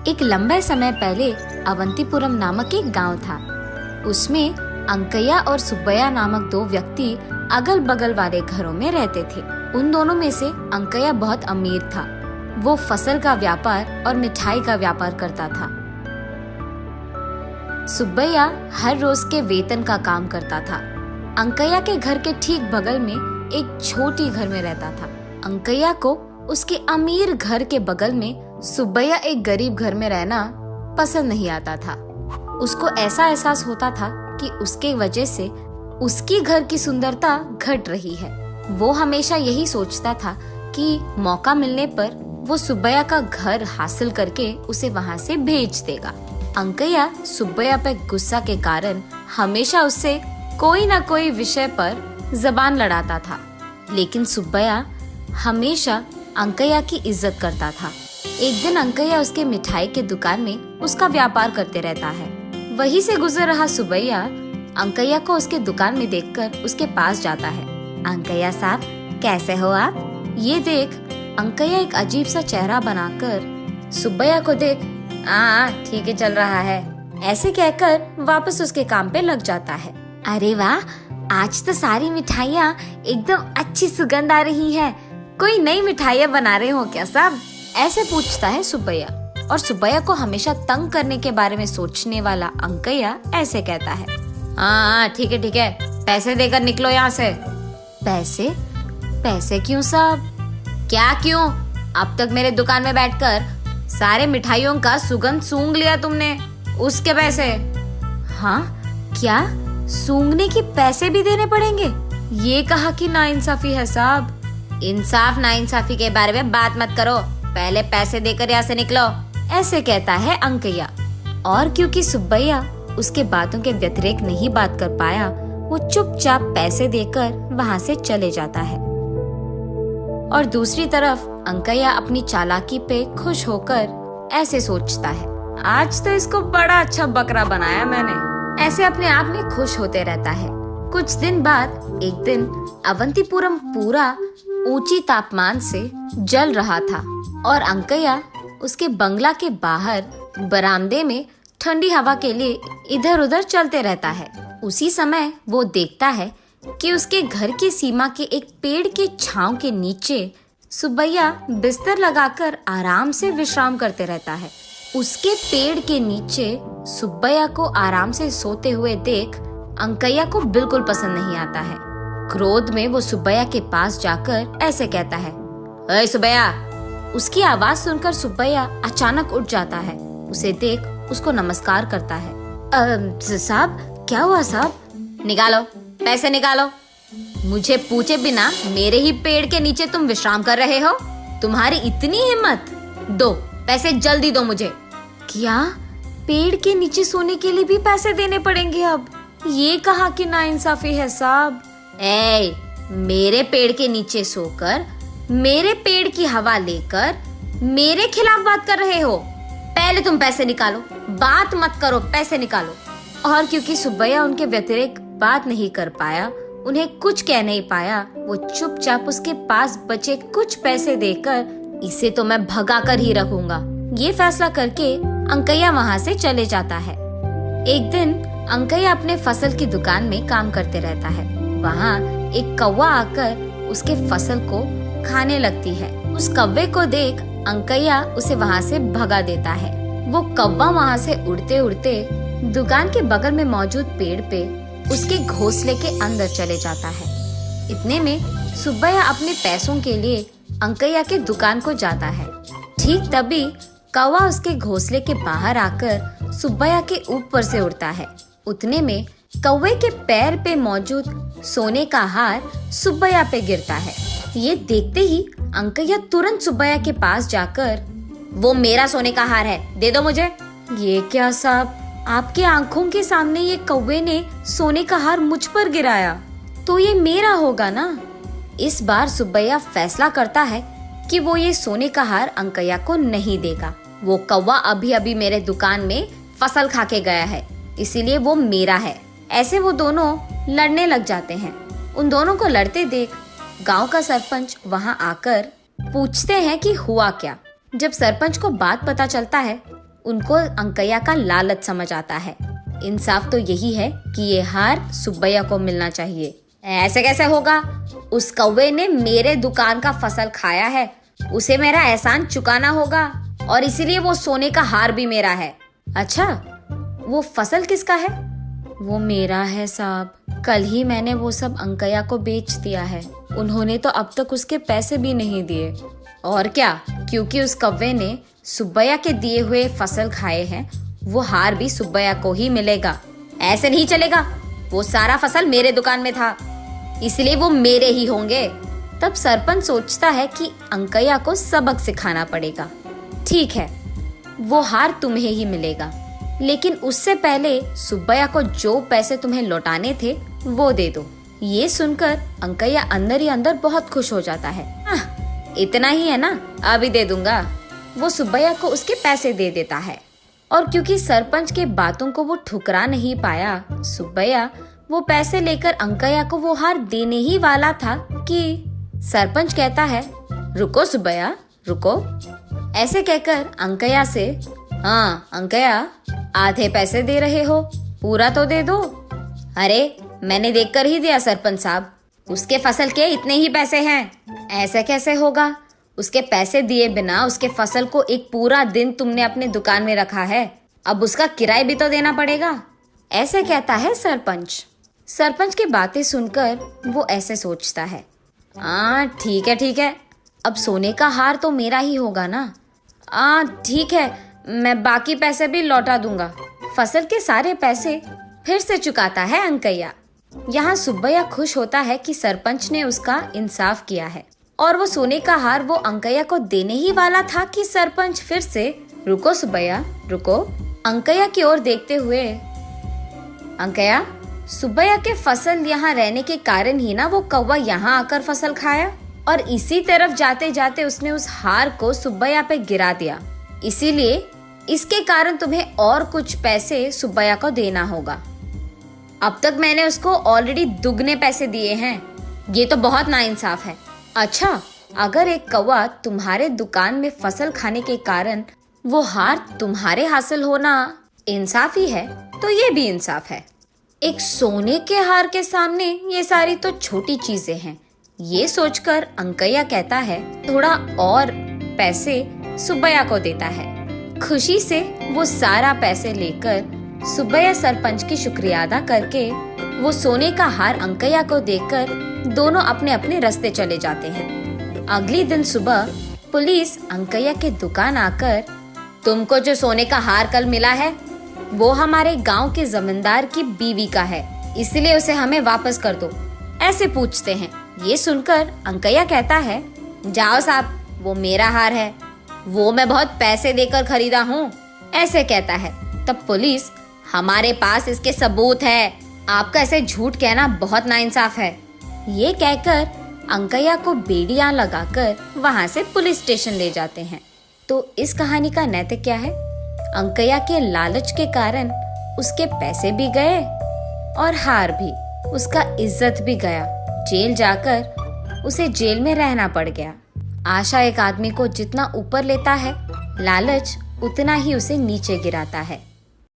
एक लंबे समय पहले अवंतीपुरम नामक एक गांव था। उसमें अंकैया और सुब्बैया नामक दो व्यक्ति अगल बगल वाले घरों में रहते थे। उन दोनों में से अंकैया बहुत अमीर था। वो फसल का व्यापार और मिठाई का व्यापार करता था। सुब्बैया हर रोज के वेतन का काम करता था। अंकैया के घर के ठीक बगल में एक छोटी घर में रहता था। अंकैया को उसके अमीर घर के बगल में सुब्बैया एक गरीब घर में रहना पसंद नहीं आता था। उसको ऐसा एहसास होता था कि उसके वजह से उसकी घर की सुंदरता घट रही है। वो हमेशा यही सोचता था कि मौका मिलने पर वो सुब्बैया का घर हासिल करके उसे वहाँ से भेज देगा। अंकैया सुब्बैया पे गुस्सा के कारण हमेशा उससे कोई न कोई विषय पर जबान लड़ाता था, लेकिन सुब्बैया हमेशा अंकैया की इज्जत करता था। एक दिन अंकैया उसके मिठाई के दुकान में उसका व्यापार करते रहता है। वहीं से गुजर रहा सुब्बैया अंकैया को उसके दुकान में देखकर उसके पास जाता है। अंकैया साहब, कैसे हो आप? ये देख अंकैया एक अजीब सा चेहरा बनाकर सुब्बैया को देख ठीक है चल रहा है ऐसे कहकर वापस उसके काम पे लग जाता है। अरे वाह, आज तो सारी मिठाइयाँ एकदम अच्छी सुगंध आ रही है। कोई नई मिठाइयाँ बना रहे हो क्या साहब? ऐसे पूछता है सुब्बैया। और सुब्बैया को हमेशा तंग करने के बारे में सोचने वाला अंकैया ऐसे कहता है, ठीक है, पैसे देकर निकलो यहाँ से। पैसे? पैसे क्यों साहब? क्या क्यों? अब तक मेरे दुकान में बैठकर सारे मिठाइयों का सुगंध सूंघ लिया तुमने, उसके पैसे। हाँ क्या? सूंघने के पैसे भी देने पड़ेंगे? ये कहा कि नाइंसाफी है साहब। इंसाफ नाइंसाफी के बारे में बात मत करो, पहले पैसे देकर यहाँ से निकलो, ऐसे कहता है अंकैया। और क्योंकि सुब्बैया उसके बातों के व्यतिरेक नहीं बात कर पाया, वो चुपचाप पैसे देकर वहाँ से चले जाता है। और दूसरी तरफ अंकैया अपनी चालाकी पे खुश होकर ऐसे सोचता है, आज तो इसको बड़ा अच्छा बकरा बनाया मैंने। ऐसे अपने आप में खुश होते रहता है। कुछ दिन बाद एक दिन अवंतीपुरम पूरा ऊंची तापमान से जल रहा था और अंकैया उसके बंगला के बाहर बरामदे में ठंडी हवा के लिए इधर उधर चलते रहता है। उसी समय वो देखता है कि उसके घर की सीमा के एक पेड़ के छांव के नीचे सुब्बैया बिस्तर लगाकर आराम से विश्राम करते रहता है। उसके पेड़ के नीचे सुब्बैया को आराम से सोते हुए देख अंकैया को बिल्कुल पसंद नहीं आता है। क्रोध में वो सुब्बैया के पास जाकर ऐसे कहता है, अरे सुब्बैया। उसकी आवाज सुनकर सुब्बैया अचानक उठ जाता है। उसे देख उसको नमस्कार करता है। साहब, क्या हुआ साहब? निकालो, पैसे निकालो। मुझे पूछे बिना मेरे ही पेड़ के नीचे तुम विश्राम कर रहे हो? तुम्हारी इतनी हिम्मत? दो पैसे, जल्दी दो मुझे। क्या? पेड़ के नीचे सोने के लिए भी पैसे देने पड़ेंगे अब? ये कहा कि नाइंसाफी है साहब। मेरे पेड़ के नीचे सोकर, मेरे पेड़ की हवा लेकर मेरे खिलाफ बात कर रहे हो? पहले तुम पैसे निकालो, बात मत करो, पैसे निकालो। और क्योंकि सुब्बैया उनके व्यतिरेक बात नहीं कर पाया, उन्हें कुछ कह नहीं पाया, वो चुपचाप उसके पास बचे कुछ पैसे देकर इसे तो मैं भगा कर ही रखूंगा, ये फैसला करके अंकैया वहाँ से चले जाता है। एक दिन अंकैया अपने फसल की दुकान में काम करते रहता है। वहाँ एक कौवा आकर उसके फसल को खाने लगती है। उस कौवे को देख अंकैया उसे वहाँ से भगा देता है। वो कौवा वहाँ से उड़ते उड़ते दुकान के बगल में मौजूद पेड़ पे उसके घोंसले के अंदर चले जाता है। इतने में सुब्बैया अपने पैसों के लिए अंकैया के दुकान को जाता है। ठीक तभी कौवा उसके घोंसले के बाहर आकर सुब्बैया के ऊपर से उड़ता है। उतने में कौवे के पैर पे मौजूद सोने का हार सुब्बैया पे गिरता है। ये देखते ही अंकैया तुरंत सुब्बैया के पास जाकर, वो मेरा सोने का हार है, दे दो मुझे। ये क्या साहब, आपके आंखों के सामने ये कौवे ने सोने का हार मुझ पर गिराया, तो ये मेरा होगा ना। इस बार सुब्बैया फैसला करता है कि वो ये सोने का हार अंकैया को नहीं देगा। वो कौवा अभी अभी मेरे दुकान में फसल खा के गया है, इसीलिए वो मेरा है। ऐसे वो दोनों लड़ने लग जाते हैं। उन दोनों को लड़ते देख गांव का सरपंच वहां आकर पूछते हैं कि हुआ क्या। जब सरपंच को बात पता चलता है, उनको अंकैया का लालच समझ आता है। इंसाफ तो यही है कि ये हार सुब्बैया को मिलना चाहिए। ऐसे कैसे होगा? उस कौवे ने मेरे दुकान का फसल खाया है, उसे मेरा एहसान चुकाना होगा और इसीलिए वो सोने का हार भी मेरा है। अच्छा, वो फसल किसका है? वो मेरा है साहब। कल ही मैंने वो सब अंकैया को बेच दिया है। उन्होंने तो अब तक उसके पैसे भी नहीं दिए। और क्या, क्योंकि उस कौवे ने सुब्बैया के दिए हुए फसल खाए हैं, वो हार भी सुब्बैया को ही मिलेगा। ऐसे नहीं चलेगा, वो सारा फसल मेरे दुकान में था, इसलिए वो मेरे ही होंगे। तब सरपंच सोचता है कि अंकैया को सबक सिखाना पड़ेगा। ठीक है, वो हार तुम्हें ही मिलेगा, लेकिन उससे पहले सुब्बैया को जो पैसे तुम्हें लौटाने थे वो दे दो। ये सुनकर अंकैया अंदर ही अंदर बहुत खुश हो जाता है। इतना ही है ना, अभी दे दूंगा। वो सुब्बैया को उसके पैसे दे देता है और क्योंकि सरपंच के बातों को वो ठुकरा नहीं पाया, सुब्बैया वो पैसे लेकर अंकैया को वो हार देने ही वाला था कि सरपंच कहता है, रुको सुब्बैया रुको। ऐसे कहकर अंकैया से, हाँ अंकैया, आधे पैसे दे रहे हो, पूरा तो दे दो। अरे मैंने देखकर ही दिया सरपंच साहब, उसके फसल के इतने ही पैसे हैं। ऐसे कैसे होगा? उसके पैसे दिए बिना उसके फसल को एक पूरा दिन तुमने अपने दुकान में रखा है, अब उसका किराया भी तो देना पड़ेगा। ऐसे कहता है सरपंच। सरपंच की बातें सुनकर वो ऐसे सोचता है, हाँ ठीक है, अब सोने का हार तो मेरा ही होगा ना। ठीक है, मैं बाकी पैसे भी लौटा दूंगा। फसल के सारे पैसे फिर से चुकाता है अंकैया। यहाँ सुब्बैया खुश होता है कि सरपंच ने उसका इंसाफ किया है और वो सोने का हार वो अंकैया को देने ही वाला था कि सरपंच फिर से, रुको सुब्बैया रुको, अंकैया की ओर देखते हुए, अंकैया, सुब्बैया के फसल यहाँ रहने के कारण ही ना वो कौवा यहाँ आकर फसल खाया और इसी तरफ जाते जाते उसने उस हार को सुब्बैया पे गिरा दिया, इसीलिए इसके कारण तुम्हें और कुछ पैसे सुब्बैया को देना होगा। अब तक मैंने उसको ऑलरेडी दुगने पैसे दिए हैं, ये तो बहुत नाइंसाफ है। अच्छा, अगर एक कौवा तुम्हारे दुकान में फसल खाने के कारण वो हार तुम्हारे हासिल होना इंसाफ ही है, तो ये भी इंसाफ है। एक सोने के हार के सामने ये सारी तो छोटी चीजें हैं। ये सोचकर अंकैया कहता है, थोड़ा और पैसे सुब्बैया को देता है। खुशी से वो सारा पैसे लेकर सुब्बैया सरपंच की शुक्रिया अदा करके वो सोने का हार अंकैया को देकर दोनों अपने अपने रास्ते चले जाते हैं। अगले दिन सुबह पुलिस अंकैया के दुकान आकर, तुमको जो सोने का हार कल मिला है वो हमारे गांव के जमींदार की बीवी का है, इसलिए उसे हमें वापस कर दो, ऐसे पूछते हैं। ये सुनकर अंकैया कहता है, जाओ साहब, वो मेरा हार है, वो मैं बहुत पैसे देकर खरीदा हूँ, ऐसे कहता है। तब पुलिस, हमारे पास इसके सबूत है, आपका ऐसे झूठ कहना बहुत नाइंसाफ है। ये कहकर अंकैया को बेड़ियां लगाकर वहां से पुलिस स्टेशन ले जाते हैं। तो इस कहानी का नैतिक क्या है? अंकैया के लालच के कारण उसके पैसे भी गए और हार भी, उसका इज्जत भी गया। जेल जाकर उसे जेल में रहना पड़ गया। आशा एक आदमी को जितना ऊपर लेता है, लालच उतना ही उसे नीचे गिराता है।